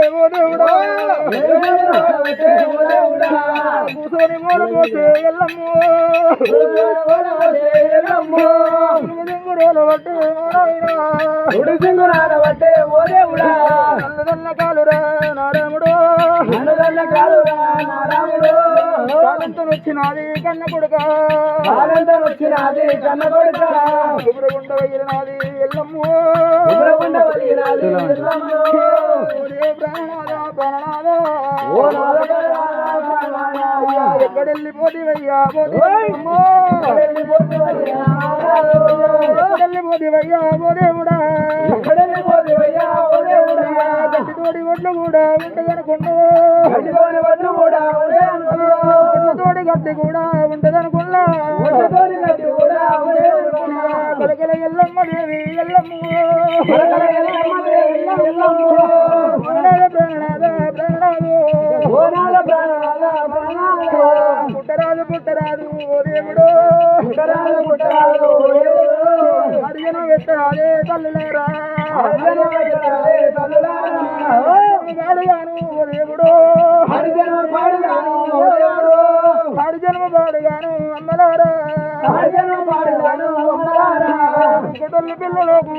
ఓ దేవుడా కూసోని ఓడబోతే ఎల్లమ్మో సింగురాలు బట్టే బట్టే ఓ దేవుడా నల్లదల్ల కాలురా నారాముడు నారాముడు కాలంతో వచ్చినది కన్న కొడుక వచ్చినది కన్న కొడుక గుబురగుండ వగిలినది ఎల్లమ్మో ఎక్కడెళ్ళిపోతివయ్యా ఎక్కడెళ్ళిపోతివయ్యా ఓ దేవుడా గట్టితోడి ఒడ్లు కూడా ఉంటదనుకున్నా తోడి గట్టి కూడా ఉంటదనుకున్నా కలకల ఎల్లమ్మ దేవి ఎల్లమ్మ పుట్టరాదు పుట్టరాదు ఓ దేవుడు అడిగిన పెట్టరాదే తల్లులారా పాడుగాను ఓ దేవుడు పాడు జన్మ పాడుగాను అమ్మలారా కుటుంబ పిల్లలకు